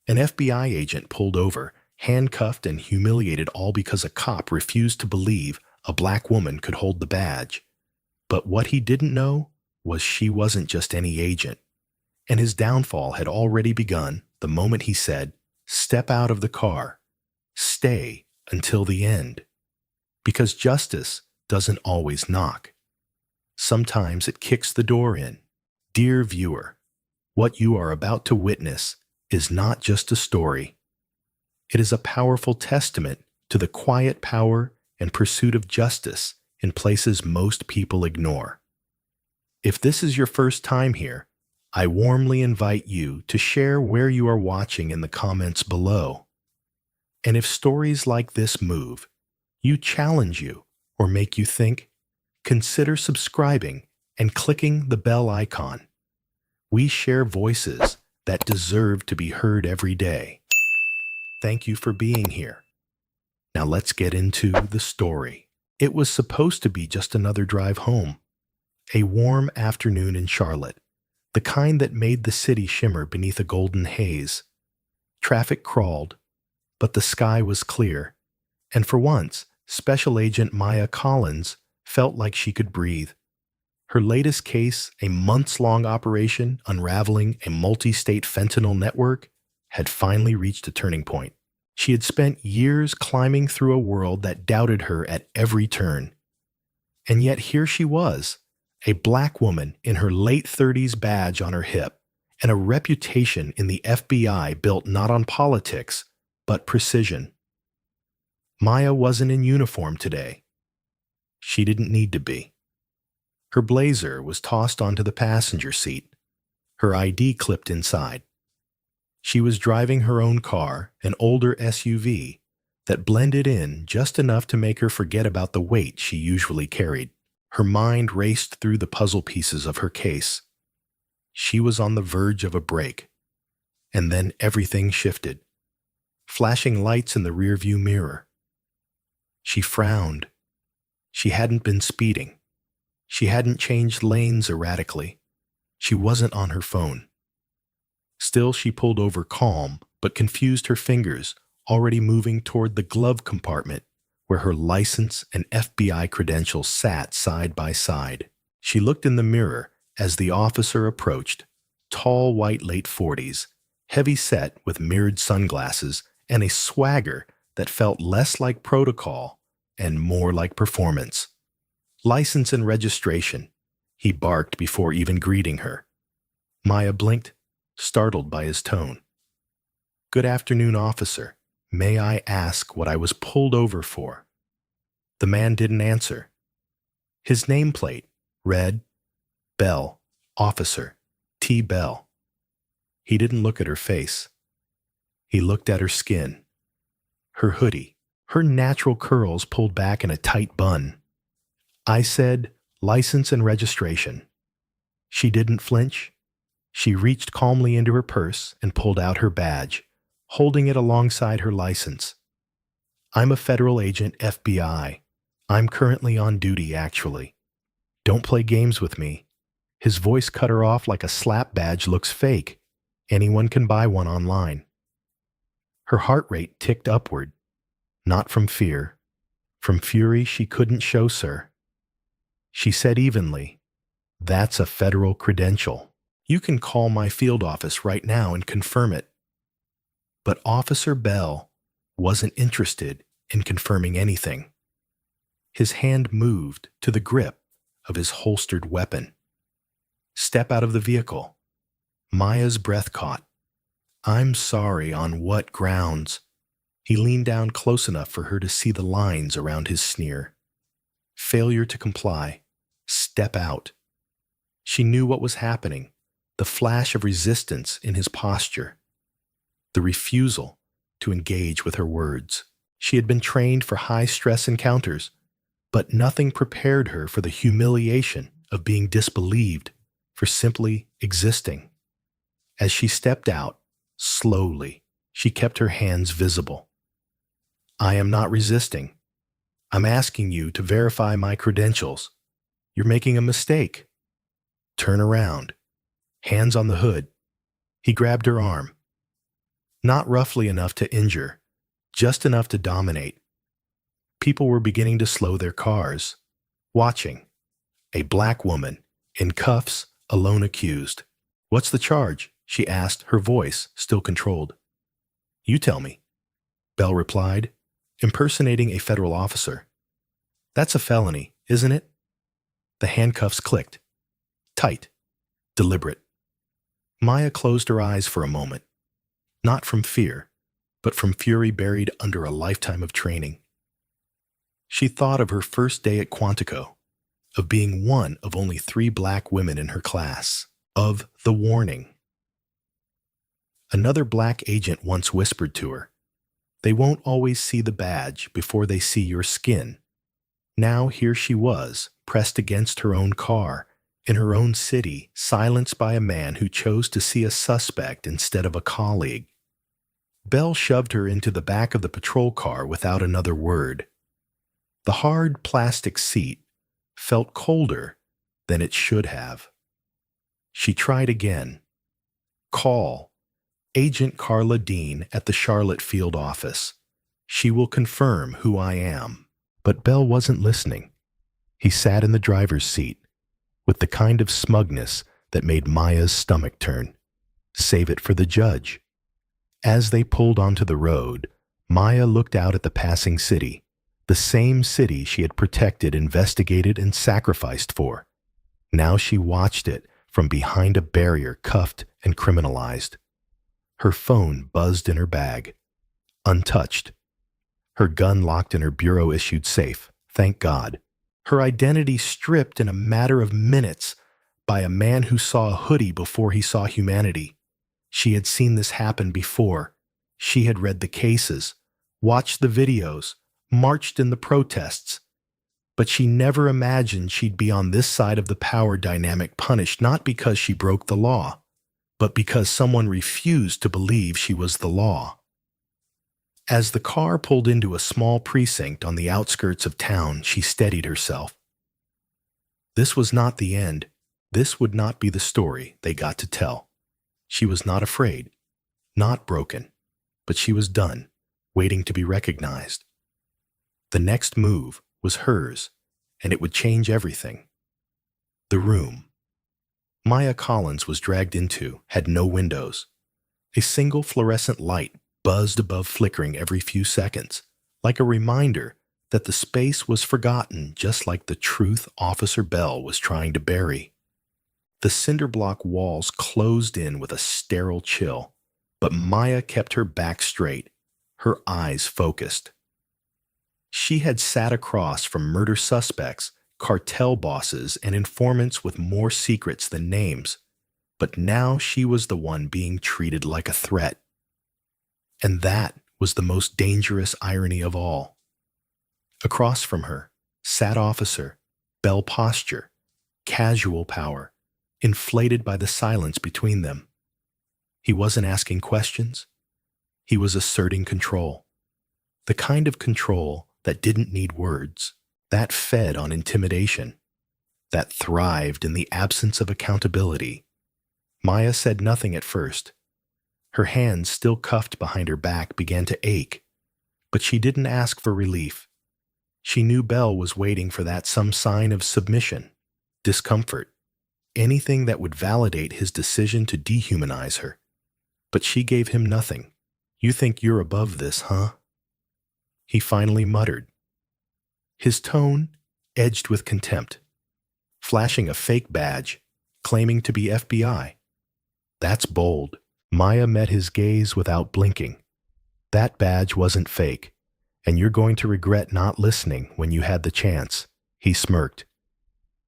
An FBI agent pulled over, handcuffed and humiliated, all because a cop refused to believe a black woman could hold the badge. But what he didn't know was she wasn't just any agent, and his downfall had already begun the moment he said, "Step out of the car. Stay until the end." Because justice doesn't always knock. Sometimes it kicks the door in. Dear viewer, what you are about to witness is not just a story. It is a powerful testament to the quiet power and pursuit of justice in places most people ignore. If this is your first time here, I warmly invite you to share where you are watching in the comments below. And if stories like this move you, challenge you, or make you think, consider subscribing and clicking the bell icon. We share voices that deserve to be heard every day. Thank you for being here. Now let's get into the story. It was supposed to be just another drive home. A warm afternoon in Charlotte, the kind that made the city shimmer beneath a golden haze. Traffic crawled, but the sky was clear, and for once, Special Agent Maya Collins felt like she could breathe. Her latest case, a months-long operation unraveling a multi-state fentanyl network, had finally reached a turning point. She had spent years climbing through a world that doubted her at every turn. And yet here she was, a black woman in her late 30s, badge on her hip, and a reputation in the FBI built not on politics, but precision. Maya wasn't in uniform today. She didn't need to be. Her blazer was tossed onto the passenger seat, her ID clipped inside. She was driving her own car, an older SUV, that blended in just enough to make her forget about the weight she usually carried. Her mind raced through the puzzle pieces of her case. She was on the verge of a break, and then everything shifted. Flashing lights in the rearview mirror. She frowned. She hadn't been speeding. She hadn't changed lanes erratically. She wasn't on her phone. Still, she pulled over calm, but confused, her fingers already moving toward the glove compartment where her license and FBI credentials sat side by side. She looked in the mirror as the officer approached, tall, white, late 40s, heavy set with mirrored sunglasses and a swagger that felt less like protocol and more like performance. "License and registration," he barked before even greeting her. Maya blinked, startled by his tone. "Good afternoon, officer. May I ask what I was pulled over for?" The man didn't answer. His nameplate read, "Bell, Officer T. Bell." He didn't look at her face. He looked at her skin. Her hoodie, her natural curls pulled back in a tight bun. I said, "License and registration." She didn't flinch. She reached calmly into her purse and pulled out her badge, holding it alongside her license. "I'm a federal agent, FBI. I'm currently on duty, actually. Don't play games with me." His voice cut her off like a slap badge looks fake. Anyone can buy one online. Her heart rate ticked upward, not from fear, from fury she couldn't show, sir. She said evenly, "That's a federal credential. You can call my field office right now and confirm it." But Officer Bell wasn't interested in confirming anything. His hand moved to the grip of his holstered weapon. "Step out of the vehicle." Maya's breath caught. "I'm sorry, on what grounds?" He leaned down close enough for her to see the lines around his sneer. "Failure to comply. Step out." She knew what was happening, the flash of resistance in his posture, the refusal to engage with her words. She had been trained for high-stress encounters, but nothing prepared her for the humiliation of being disbelieved for simply existing. As she stepped out, slowly, she kept her hands visible. "I am not resisting. I'm asking you to verify my credentials. You're making a mistake." "Turn around." Hands on the hood. He grabbed her arm. Not roughly enough to injure, just enough to dominate. People were beginning to slow their cars, watching. A black woman, in cuffs, alone accused. "What's the charge?" she asked, her voice still controlled. "You tell me," Bell replied, impersonating a federal officer. "That's a felony, isn't it?" The handcuffs clicked. Tight. Deliberate. Maya closed her eyes for a moment. Not from fear, but from fury buried under a lifetime of training. She thought of her first day at Quantico, of being one of only 3 black women in her class, of the warning. Another black agent once whispered to her, "They won't always see the badge before they see your skin." Now here she was, pressed against her own car, in her own city, silenced by a man who chose to see a suspect instead of a colleague. Bell shoved her into the back of the patrol car without another word. The hard plastic seat felt colder than it should have. She tried again. "Call Agent Carla Dean at the Charlotte field office. She will confirm who I am." But Bell wasn't listening. He sat in the driver's seat, with the kind of smugness that made Maya's stomach turn. Save it for the judge. As they pulled onto the road, Maya looked out at the passing city, the same city she had protected, investigated, and sacrificed for. Now she watched it from behind a barrier, cuffed and criminalized. Her phone buzzed in her bag, untouched. Her gun locked in her bureau-issued safe, thank God. Her identity stripped in a matter of minutes by a man who saw a hoodie before he saw humanity. She had seen this happen before. She had read the cases, watched the videos, marched in the protests. But she never imagined she'd be on this side of the power dynamic, punished not because she broke the law, but because someone refused to believe she was the law. As the car pulled into a small precinct on the outskirts of town, she steadied herself. This was not the end. This would not be the story they got to tell. She was not afraid, not broken, but she was done, waiting to be recognized. The next move was hers, and it would change everything. The room Maya Collins was dragged into had no windows. A single fluorescent light buzzed above, flickering every few seconds, like a reminder that the space was forgotten, just like the truth Officer Bell was trying to bury. The cinder block walls closed in with a sterile chill, but Maya kept her back straight, her eyes focused. She had sat across from murder suspects, cartel bosses, and informants with more secrets than names, but now she was the one being treated like a threat. And that was the most dangerous irony of all. Across from her sat Officer Bell, posture, casual power, inflated by the silence between them. He wasn't asking questions. He was asserting control. The kind of control that didn't need words, that fed on intimidation, that thrived in the absence of accountability. Maya said nothing at first. Her hands, still cuffed behind her back, began to ache, but she didn't ask for relief. She knew Bell was waiting for that, some sign of submission, discomfort, anything that would validate his decision to dehumanize her. But she gave him nothing. "You think you're above this, huh?" He finally muttered. His tone edged with contempt, flashing a fake badge, claiming to be FBI. "That's bold." Maya met his gaze without blinking. "That badge wasn't fake, and you're going to regret not listening when you had the chance." He smirked.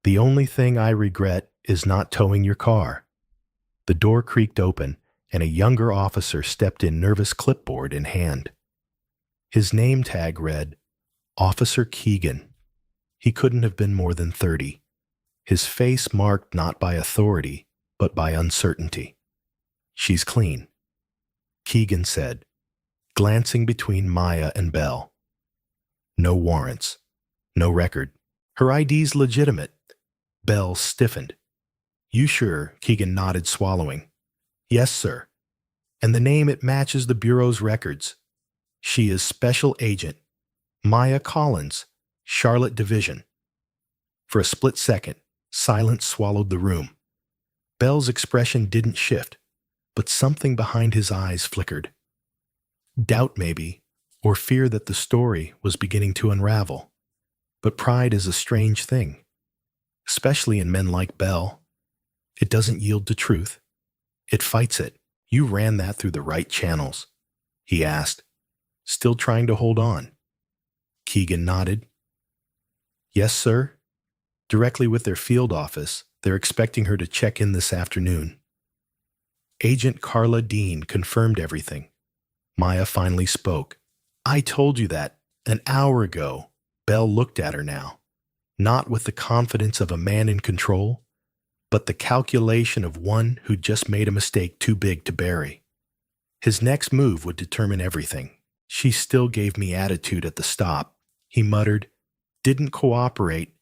"The only thing I regret is not towing your car." The door creaked open, and a younger officer stepped in, nervous clipboard in hand. His name tag read, Officer Keegan. He couldn't have been more than 30. His face marked not by authority, but by uncertainty. "She's clean," Keegan said, glancing between Maya and Bell. "No warrants, no record. Her ID's legitimate." Bell stiffened. "You sure?" Keegan nodded, swallowing. "Yes, sir." And the name, it matches the Bureau's records. She is Special Agent Maya Collins, Charlotte Division. For a split second, silence swallowed the room. Bell's expression didn't shift, but something behind his eyes flickered. Doubt, maybe, or fear that the story was beginning to unravel. But pride is a strange thing, especially in men like Bell. It doesn't yield to truth. It fights it. You ran that through the right channels, he asked, still trying to hold on. Keegan nodded. Yes, sir. Directly with their field office, they're expecting her to check in this afternoon. Agent Carla Dean confirmed everything. Maya finally spoke. I told you that an hour ago. Bell looked at her now, not with the confidence of a man in control, but the calculation of one who'd just made a mistake too big to bury. His next move would determine everything. She still gave me attitude at the stop, he muttered. Didn't cooperate.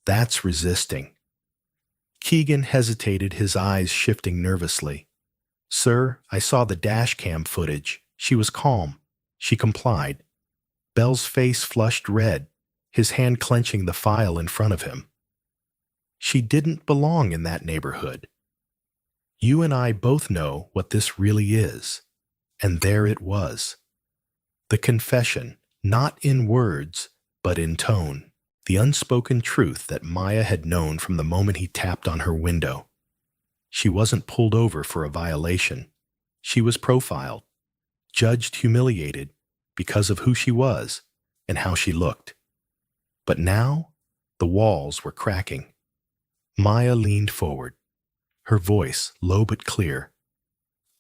That's resisting. Keegan hesitated, his eyes shifting nervously. Sir, I saw the dash cam footage. She was calm. She complied. Bell's face flushed red, his hand clenching the file in front of him. She didn't belong in that neighborhood. You and I both know what this really is. And there it was. The confession, not in words, but in tone. The unspoken truth that Maya had known from the moment he tapped on her window. She wasn't pulled over for a violation. She was profiled, judged, humiliated because of who she was and how she looked. But now, the walls were cracking. Maya leaned forward, her voice low but clear.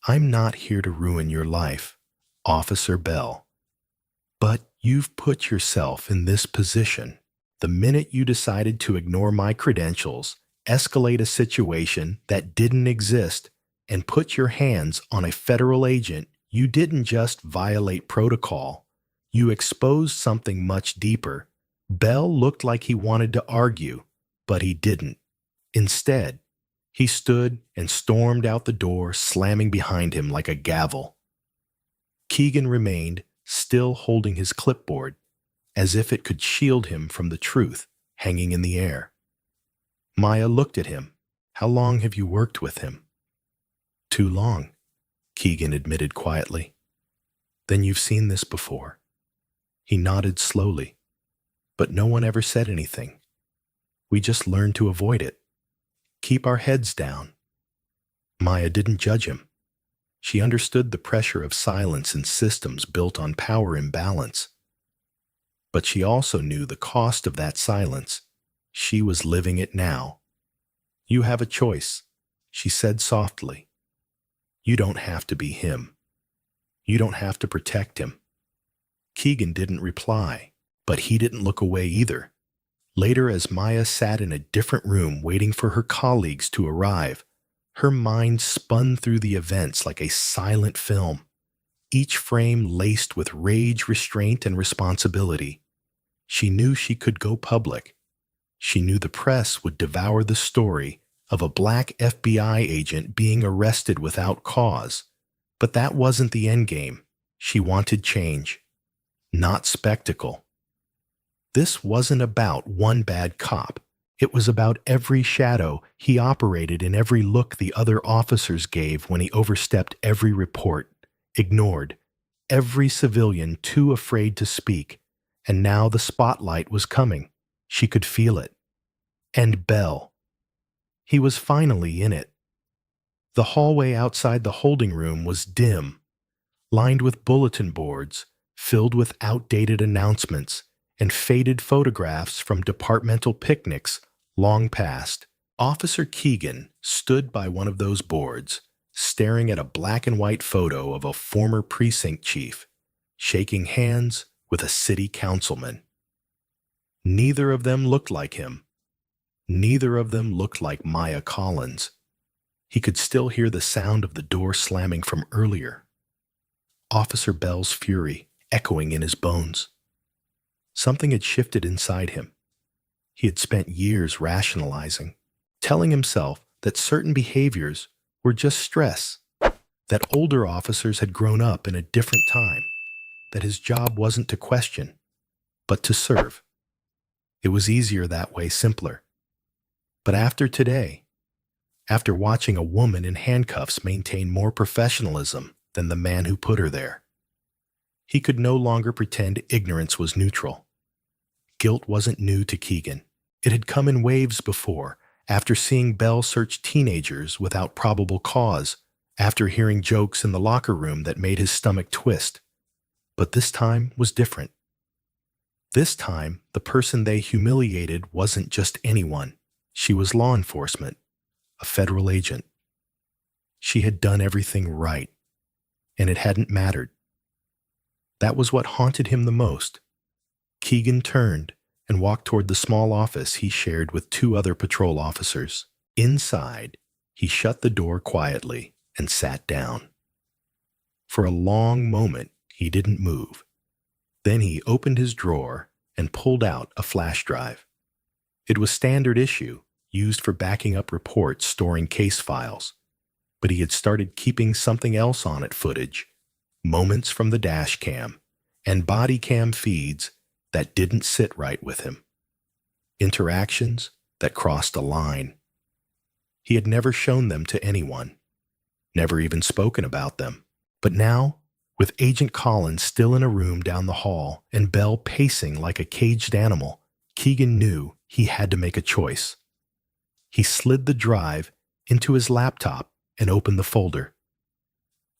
I'm not here to ruin your life, Officer Bell. But you've put yourself in this position. The minute you decided to ignore my credentials, escalate a situation that didn't exist, and put your hands on a federal agent, you didn't just violate protocol. You exposed something much deeper. Bell looked like he wanted to argue, but he didn't. Instead, he stood and stormed out the door, slamming behind him like a gavel. Keegan remained, still holding his clipboard, as if it could shield him from the truth hanging in the air. Maya looked at him. How long have you worked with him? Too long, Keegan admitted quietly. Then you've seen this before. He nodded slowly, but no one ever said anything. We just learned to avoid it. Keep our heads down. Maya didn't judge him. She understood the pressure of silence in systems built on power imbalance. But she also knew the cost of that silence. She was living it now. You have a choice, she said softly. You don't have to be him. You don't have to protect him. Keegan didn't reply, but he didn't look away either. Later, as Maya sat in a different room waiting for her colleagues to arrive, her mind spun through the events like a silent film, each frame laced with rage, restraint, and responsibility. She knew she could go public. She knew the press would devour the story of a black FBI agent being arrested without cause. But that wasn't the endgame. She wanted change, not spectacle. This wasn't about one bad cop. It was about every shadow he operated in, every look the other officers gave when he overstepped every report, ignored every civilian too afraid to speak. And now the spotlight was coming. She could feel it. And Bell. He was finally in it. The hallway outside the holding room was dim, lined with bulletin boards, filled with outdated announcements and faded photographs from departmental picnics long past. Officer Keegan stood by one of those boards, staring at a black and white photo of a former precinct chief, shaking hands with a city councilman. Neither of them looked like him. Neither of them looked like Maya Collins. He could still hear the sound of the door slamming from earlier. Officer Bell's fury echoing in his bones. Something had shifted inside him. He had spent years rationalizing, telling himself that certain behaviors were just stress, that older officers had grown up in a different time, that his job wasn't to question, but to serve. It was easier that way, simpler. But after today, after watching a woman in handcuffs maintain more professionalism than the man who put her there, he could no longer pretend ignorance was neutral. Guilt wasn't new to Keegan. It had come in waves before, after seeing Belle search teenagers without probable cause, after hearing jokes in the locker room that made his stomach twist. But this time was different. This time, the person they humiliated wasn't just anyone. She was law enforcement, a federal agent. She had done everything right, and it hadn't mattered. That was what haunted him the most. Keegan turned and walked toward the small office he shared with two other patrol officers. Inside, he shut the door quietly and sat down. For a long moment, he didn't move. Then he opened his drawer and pulled out a flash drive. It was standard issue, used for backing up reports storing case files. But he had started keeping something else on it: footage, moments from the dash cam, and body cam feeds that didn't sit right with him. Interactions that crossed a line. He had never shown them to anyone, never even spoken about them. But now, with Agent Collins still in a room down the hall and Belle pacing like a caged animal, Keegan knew he had to make a choice. He slid the drive into his laptop and opened the folder.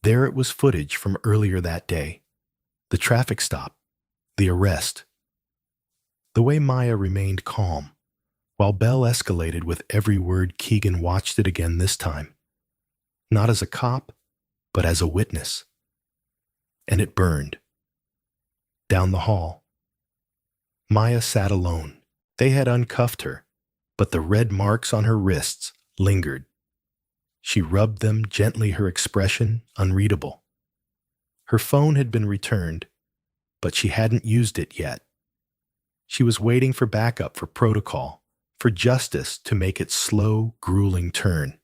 There it was, footage from earlier that day. The traffic stop, the arrest. The way Maya remained calm, while Belle escalated with every word. Keegan watched it again this time. Not as a cop, but as a witness. And it burned. Down the hall, Maya sat alone. They had uncuffed her, but the red marks on her wrists lingered. She rubbed them gently, her expression unreadable. Her phone had been returned, but she hadn't used it yet. She was waiting for backup, for protocol, for justice to make its slow, grueling turn.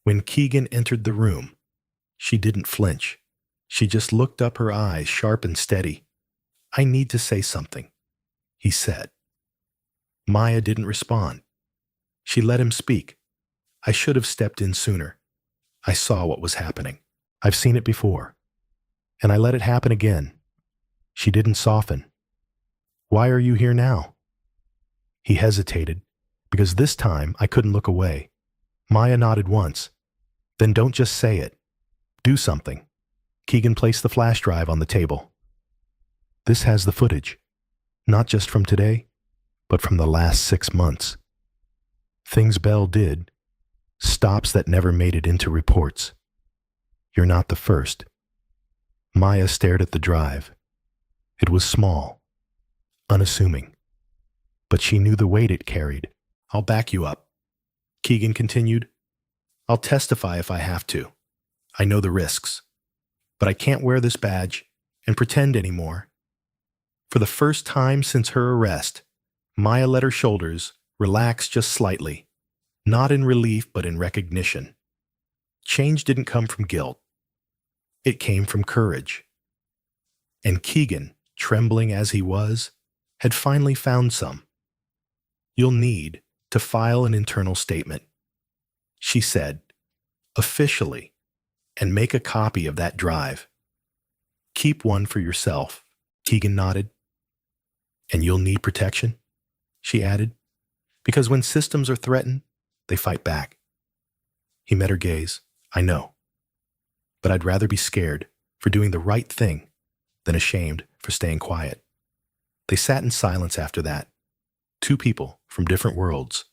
When Keegan entered the room, she didn't flinch. She just looked up, her eyes sharp and steady. "I need to say something," he said. Maya didn't respond. She let him speak. "I should have stepped in sooner. I saw what was happening. I've seen it before. And I let it happen again." She didn't soften. "Why are you here now?" He hesitated, because this time I couldn't look away. Maya nodded once. "Then don't just say it. Do something." Keegan placed the flash drive on the table. "This has the footage, not just from today, but from the last 6 months. Things Belle did, stops that never made it into reports. You're not the first." Maya stared at the drive. It was small, unassuming, but she knew the weight it carried. "I'll back you up," Keegan continued. "I'll testify if I have to. I know the risks. But I can't wear this badge and pretend anymore." For the first time since her arrest, Maya let her shoulders relax just slightly, not in relief but in recognition. Change didn't come from guilt. It came from courage. And Keegan, trembling as he was, had finally found some. "You'll need to file an internal statement," she said, "officially, and make a copy of that drive. Keep one for yourself." Keegan nodded. "And you'll need protection," she added, "because when systems are threatened, they fight back." He met her gaze. "I know. But I'd rather be scared for doing the right thing than ashamed for staying quiet." They sat in silence after that. Two people from different worlds.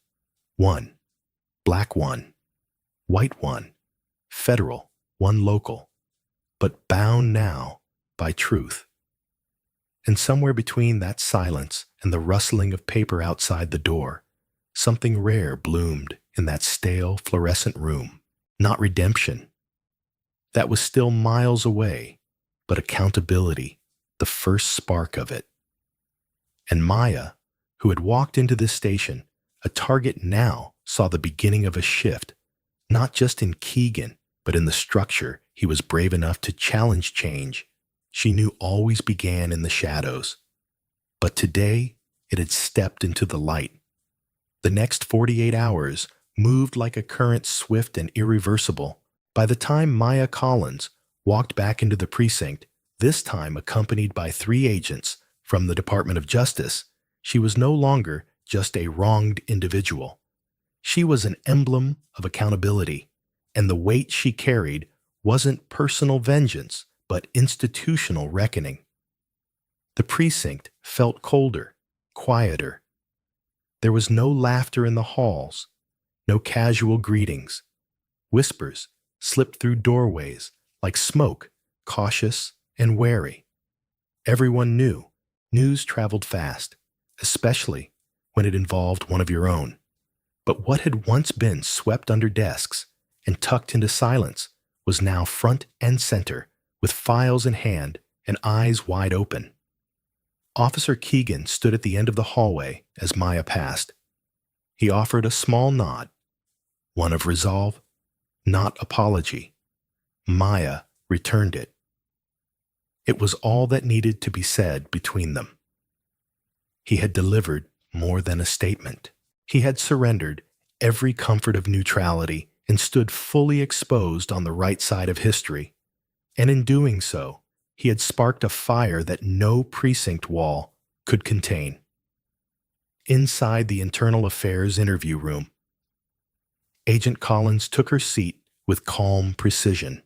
One, black; one, white; one, federal; one local, but bound now by truth. And somewhere between that silence and the rustling of paper outside the door, something rare bloomed in that stale, fluorescent room. Not redemption. That was still miles away, but accountability, the first spark of it. And Maya, who had walked into this station, a target now, saw the beginning of a shift, not just in Keegan, but in the structure he was brave enough to challenge change she knew always began in the shadows. But today, it had stepped into the light. The next 48 hours moved like a current swift and irreversible. By the time Maya Collins walked back into the precinct, this time accompanied by 3 agents from the Department of Justice, she was no longer just a wronged individual. She was an emblem of accountability, and the weight she carried wasn't personal vengeance, but institutional reckoning. The precinct felt colder, quieter. There was no laughter in the halls, no casual greetings. Whispers slipped through doorways like smoke, cautious and wary. Everyone knew news traveled fast, especially when it involved one of your own. But what had once been swept under desks and tucked into silence was now front and center, with files in hand and eyes wide open. Officer Keegan stood at the end of the hallway as Maya passed. He offered a small nod, one of resolve, not apology. Maya returned it. It was all that needed to be said between them. He had delivered more than a statement. He had surrendered every comfort of neutrality and stood fully exposed on the right side of history. And in doing so, he had sparked a fire that no precinct wall could contain. Inside the Internal Affairs interview room, Agent Collins took her seat with calm precision.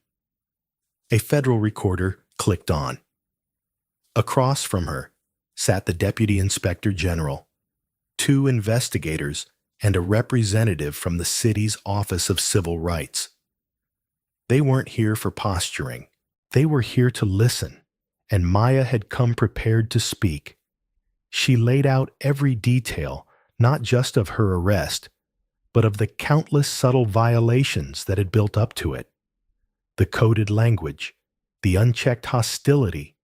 A federal recorder clicked on. Across from her sat the Deputy Inspector General, 2 investigators, and a representative from the city's Office of Civil Rights. They weren't here for posturing. They were here to listen, and Maya had come prepared to speak. She laid out every detail, not just of her arrest, but of the countless subtle violations that had built up to it. The coded language, the unchecked hostility,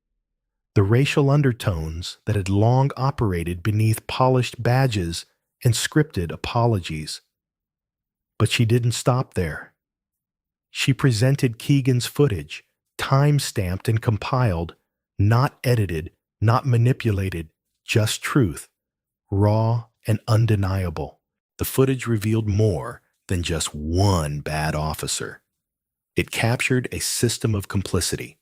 the racial undertones that had long operated beneath polished badges and scripted apologies. But she didn't stop there. She presented Keegan's footage, time-stamped and compiled, not edited, not manipulated, just truth, raw and undeniable. The footage revealed more than just one bad officer. It captured a system of complicity.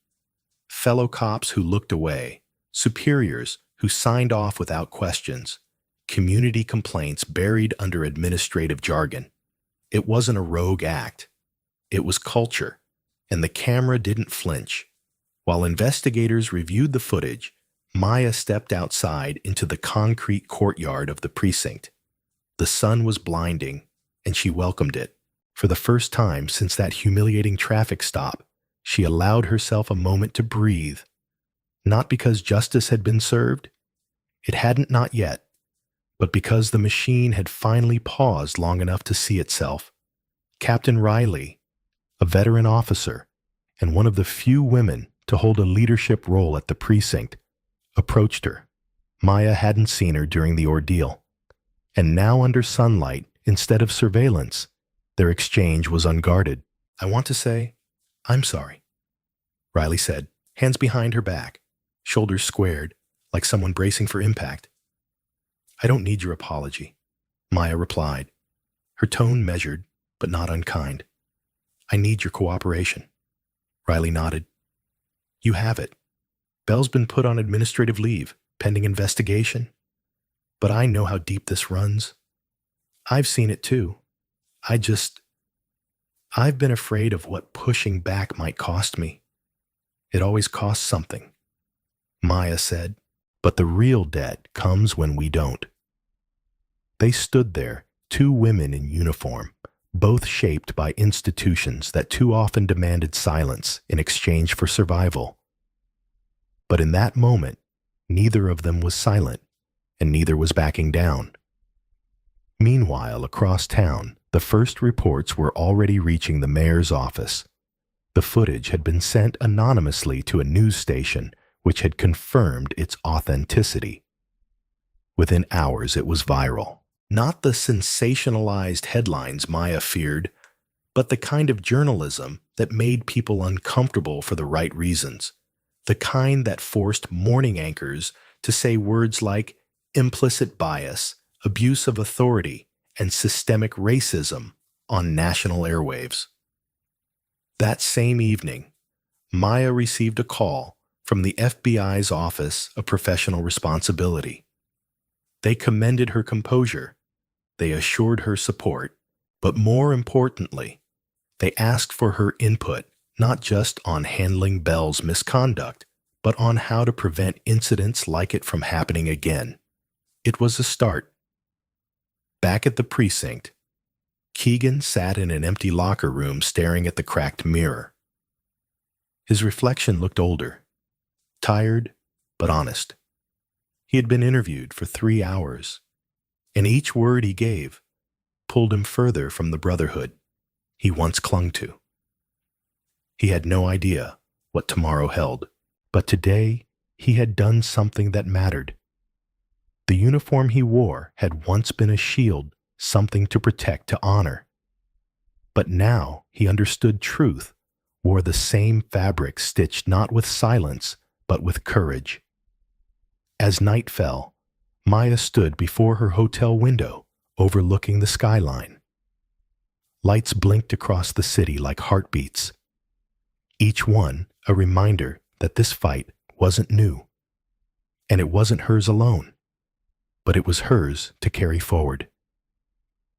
Fellow cops who looked away, superiors who signed off without questions, community complaints buried under administrative jargon. It wasn't a rogue act. It was culture, and the camera didn't flinch. While investigators reviewed the footage, Maya stepped outside into the concrete courtyard of the precinct. The sun was blinding, and she welcomed it. For the first time since that humiliating traffic stop, she allowed herself a moment to breathe. Not because justice had been served. It hadn't, not yet. But because the machine had finally paused long enough to see itself. Captain Riley, a veteran officer, and one of the few women to hold a leadership role at the precinct, approached her. Maya hadn't seen her during the ordeal. And now under sunlight, instead of surveillance, their exchange was unguarded. "I want to say, I'm sorry," Riley said, hands behind her back, shoulders squared, like someone bracing for impact. "I don't need your apology," Maya replied, her tone measured but not unkind. "I need your cooperation." Riley nodded. "You have it. Belle's been put on administrative leave, pending investigation. But I know how deep this runs. I've seen it too. I've been afraid of what pushing back might cost me. It always costs something," Maya said. "But the real debt comes when we don't." They stood there, 2 women in uniform, both shaped by institutions that too often demanded silence in exchange for survival. But in that moment, neither of them was silent, and neither was backing down. Meanwhile, across town, the first reports were already reaching the mayor's office. The footage had been sent anonymously to a news station, which had confirmed its authenticity. Within hours, it was viral. Not the sensationalized headlines Maya feared, but the kind of journalism that made people uncomfortable for the right reasons, the kind that forced morning anchors to say words like implicit bias, abuse of authority, and systemic racism on national airwaves. That same evening, Maya received a call from the FBI's Office of Professional Responsibility. They commended her composure, they assured her support, but more importantly, they asked for her input not just on handling Bell's misconduct, but on how to prevent incidents like it from happening again. It was a start. Back at the precinct, Keegan sat in an empty locker room staring at the cracked mirror. His reflection looked older, tired, but honest. He had been interviewed for 3 hours, and each word he gave pulled him further from the brotherhood he once clung to. He had no idea what tomorrow held, but today he had done something that mattered. The uniform he wore had once been a shield, something to protect, to honor. But now he understood truth, wore the same fabric stitched not with silence, but with courage. As night fell, Maya stood before her hotel window, overlooking the skyline. Lights blinked across the city like heartbeats, each one a reminder that this fight wasn't new. And it wasn't hers alone, but it was hers to carry forward.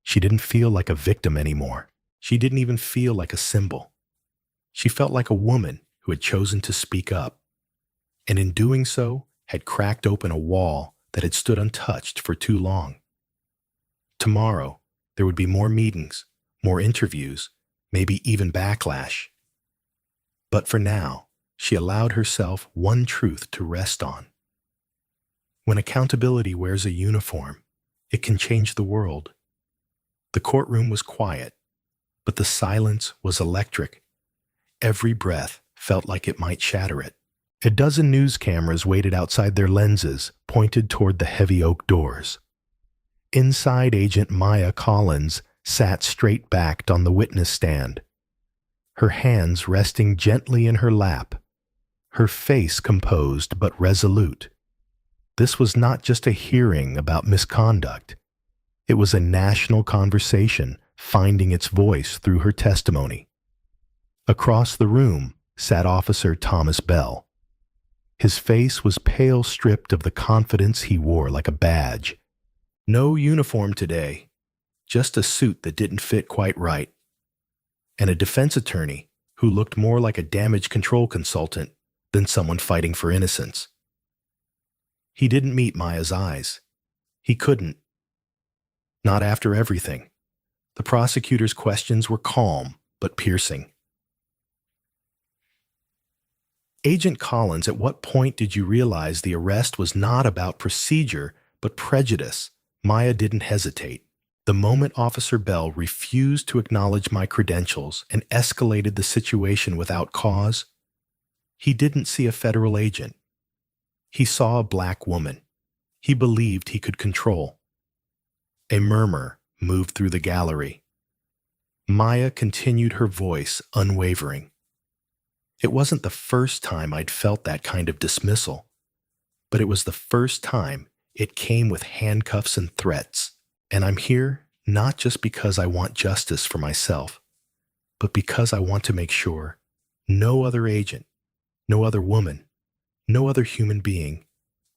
She didn't feel like a victim anymore. She didn't even feel like a symbol. She felt like a woman who had chosen to speak up, and in doing so had cracked open a wall that had stood untouched for too long. Tomorrow, there would be more meetings, more interviews, maybe even backlash. But for now, she allowed herself one truth to rest on. When accountability wears a uniform, it can change the world. The courtroom was quiet, but the silence was electric. Every breath felt like it might shatter it. A dozen news cameras waited outside their lenses, pointed toward the heavy oak doors. Inside, Agent Maya Collins sat straight-backed on the witness stand, her hands resting gently in her lap, her face composed but resolute. This was not just a hearing about misconduct. It was a national conversation finding its voice through her testimony. Across the room sat Officer Thomas Bell. His face was pale, stripped of the confidence he wore like a badge. No uniform today, just a suit that didn't fit quite right, and a defense attorney who looked more like a damage control consultant than someone fighting for innocence. He didn't meet Maya's eyes. He couldn't. Not after everything. The prosecutor's questions were calm but piercing. Agent Collins, at what point did you realize the arrest was not about procedure but prejudice? Maya didn't hesitate. The moment Officer Bell refused to acknowledge my credentials and escalated the situation without cause, he didn't see a federal agent. He saw a black woman he believed he could control. A murmur moved through the gallery. Maya continued, her voice unwavering. It wasn't the first time I'd felt that kind of dismissal, but it was the first time it came with handcuffs and threats. And I'm here not just because I want justice for myself, but because I want to make sure no other agent, no other woman, no other human being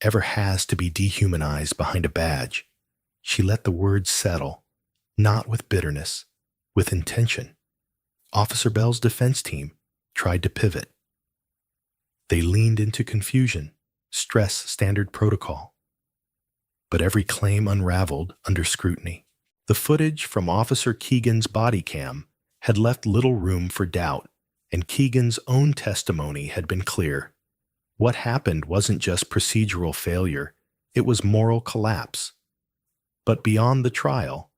ever has to be dehumanized behind a badge. She let the words settle, not with bitterness, with intention. Officer Bell's defense team tried to pivot. They leaned into confusion, stress standard protocol. But every claim unraveled under scrutiny. The footage from Officer Keegan's body cam had left little room for doubt, and Keegan's own testimony had been clear. What happened wasn't just procedural failure, it was moral collapse. But beyond the trial,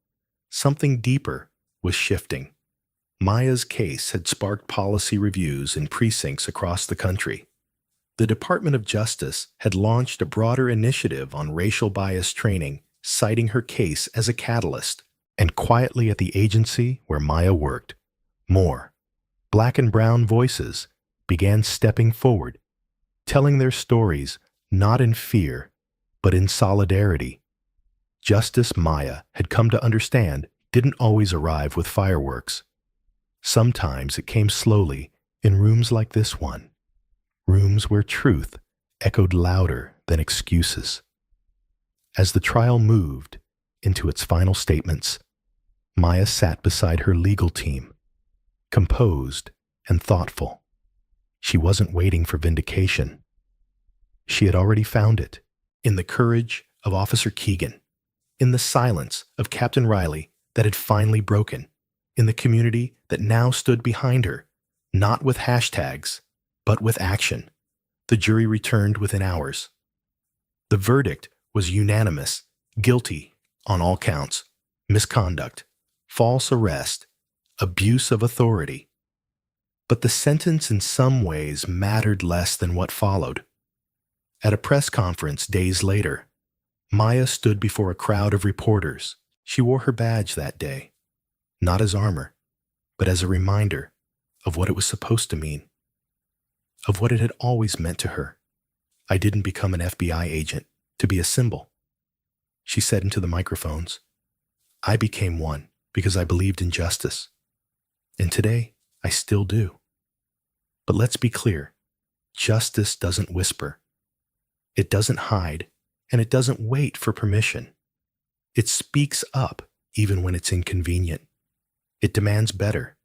something deeper was shifting. Maya's case had sparked policy reviews in precincts across the country. The Department of Justice had launched a broader initiative on racial bias training, citing her case as a catalyst. And quietly at the agency where Maya worked, More black and brown voices began stepping forward, telling their stories not in fear, but in solidarity. Justice, Maya had come to understand, didn't always arrive with fireworks. Sometimes it came slowly in rooms like this one, rooms where truth echoed louder than excuses. As the trial moved into its final statements, Maya sat beside her legal team, composed and thoughtful. She wasn't waiting for vindication. She had already found it in the courage of Officer Keegan, in the silence of Captain Riley that had finally broken, in the community that now stood behind her, not with hashtags, but with action. The jury returned within hours. The verdict was unanimous, guilty on all counts: misconduct, false arrest, abuse of authority. But the sentence in some ways mattered less than what followed. At a press conference days later, Maya stood before a crowd of reporters. She wore her badge that day, not as armor, but as a reminder of what it was supposed to mean, of what it had always meant to her. I didn't become an FBI agent to be a symbol, she said into the microphones. I became one because I believed in justice. And today, I still do. But let's be clear, justice doesn't whisper. It doesn't hide, and it doesn't wait for permission. It speaks up even when it's inconvenient. It demands better,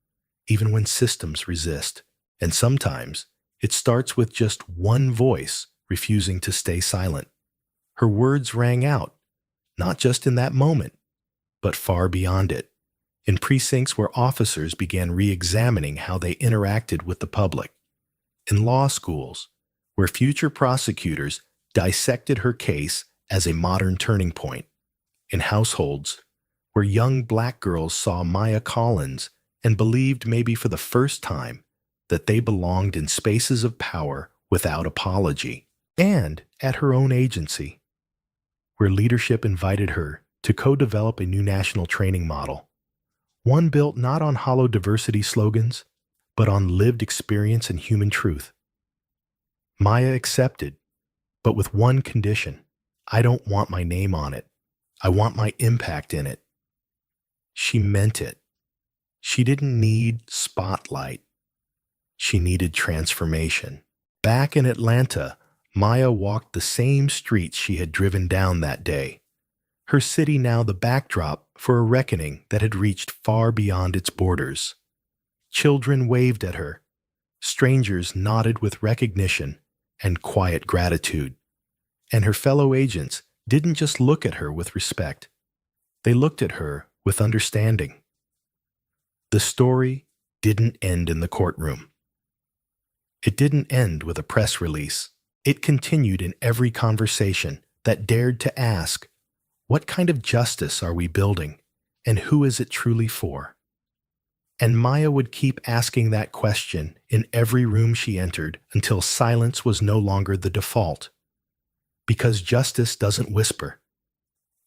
even when systems resist. And sometimes, it starts with just one voice refusing to stay silent. Her words rang out, not just in that moment, but far beyond it, in precincts where officers began re-examining how they interacted with the public, in law schools where future prosecutors dissected her case as a modern turning point, in households where young black girls saw Maya Collins and believed maybe for the first time that they belonged in spaces of power without apology, and at her own agency, where leadership invited her to co-develop a new national training model, one built not on hollow diversity slogans, but on lived experience and human truth. Maya accepted, but with one condition: I don't want my name on it. I want my impact in it. She meant it. She didn't need spotlight. She needed transformation. Back in Atlanta, Maya walked the same streets she had driven down that day, her city now the backdrop for a reckoning that had reached far beyond its borders. Children waved at her. Strangers nodded with recognition and quiet gratitude. And her fellow agents didn't just look at her with respect. They looked at her with understanding. The story didn't end in the courtroom. It didn't end with a press release. It continued in every conversation that dared to ask, what kind of justice are we building, and who is it truly for? And Maya would keep asking that question in every room she entered until silence was no longer the default. Because justice doesn't whisper.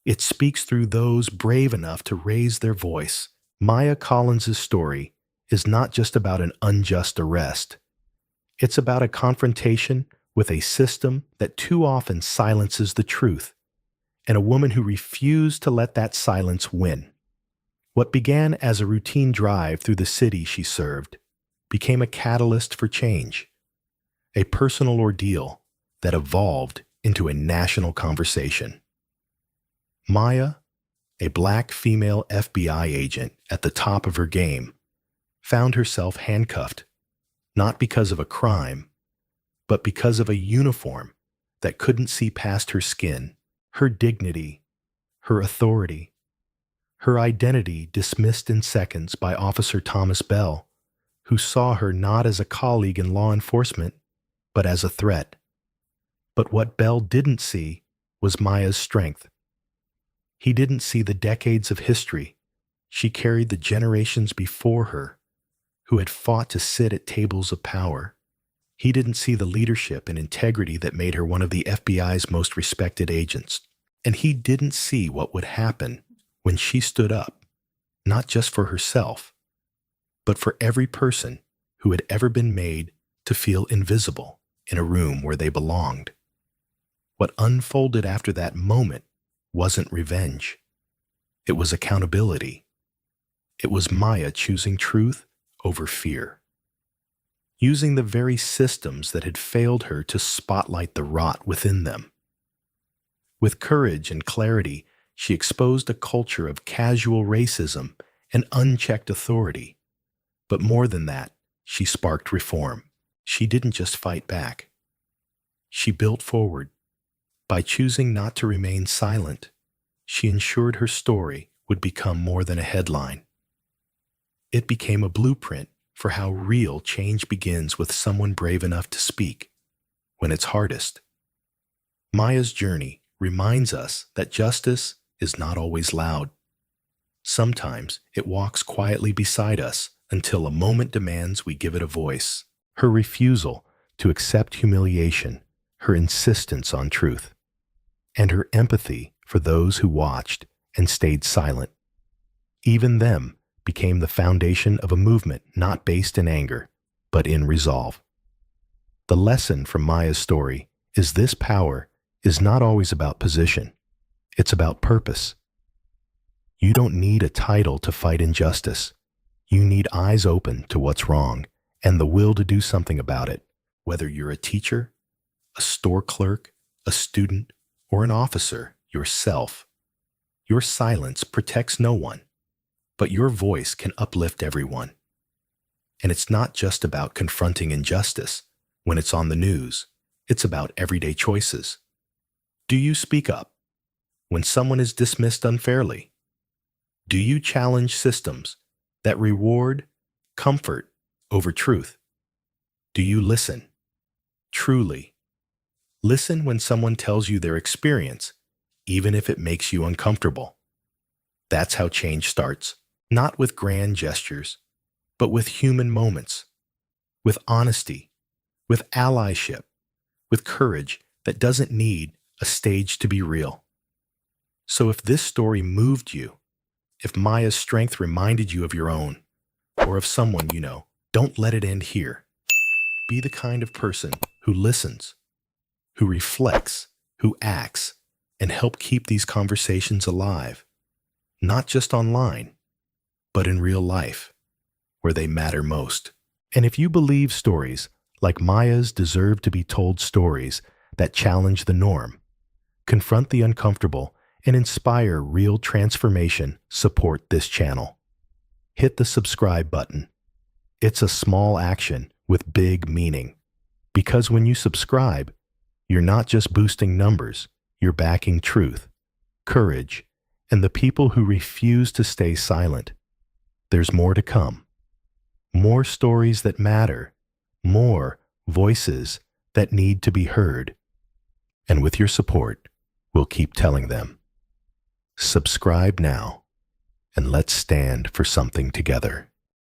It speaks through those brave enough to raise their voice. Maya Collins' story is not just about an unjust arrest. It's about a confrontation with a system that too often silences the truth, and a woman who refused to let that silence win. What began as a routine drive through the city she served became a catalyst for change, a personal ordeal that evolved into a national conversation. Maya, a black female FBI agent at the top of her game, found herself handcuffed, not because of a crime, but because of a uniform that couldn't see past her skin, her dignity, her authority, her identity dismissed in seconds by Officer Thomas Bell, who saw her not as a colleague in law enforcement, but as a threat. But what Bell didn't see was Maya's strength. He didn't see the decades of history she carried, the generations before her who had fought to sit at tables of power. He didn't see the leadership and integrity that made her one of the FBI's most respected agents. And he didn't see what would happen when she stood up, not just for herself, but for every person who had ever been made to feel invisible in a room where they belonged. What unfolded after that moment wasn't revenge. It was accountability. It was Maya choosing truth over fear, using the very systems that had failed her to spotlight the rot within them. With courage and clarity, she exposed a culture of casual racism and unchecked authority. But more than that, she sparked reform. She didn't just fight back. She built forward. By choosing not to remain silent, she ensured her story would become more than a headline. It became a blueprint for how real change begins with someone brave enough to speak when it's hardest. Maya's journey reminds us that justice is not always loud. Sometimes it walks quietly beside us until a moment demands we give it a voice. Her refusal to accept humiliation, her insistence on truth, and her empathy for those who watched and stayed silent. Even them became the foundation of a movement not based in anger, but in resolve. The lesson from Maya's story is this: power is not always about position. It's about purpose. You don't need a title to fight injustice. You need eyes open to what's wrong and the will to do something about it, whether you're a teacher, a store clerk, a student, or an officer yourself. Your silence protects no one, but your voice can uplift everyone. And it's not just about confronting injustice when it's on the news. It's about everyday choices. Do you speak up when someone is dismissed unfairly? Do you challenge systems that reward comfort over truth? Do you listen? Truly. Listen when someone tells you their experience, even if it makes you uncomfortable. That's how change starts, not with grand gestures, but with human moments, with honesty, with allyship, with courage that doesn't need a stage to be real. So if this story moved you, if Maya's strength reminded you of your own, or of someone you know, don't let it end here. Be the kind of person who listens, who reflects, who acts, and help keep these conversations alive, not just online, but in real life, where they matter most. And if you believe stories like Maya's deserve to be told, stories that challenge the norm, confront the uncomfortable, and inspire real transformation, support this channel. Hit the subscribe button. It's a small action with big meaning. Because when you subscribe, you're not just boosting numbers, you're backing truth, courage, and the people who refuse to stay silent. There's more to come. More stories that matter, more voices that need to be heard. And with your support, we'll keep telling them. Subscribe now, and let's stand for something together.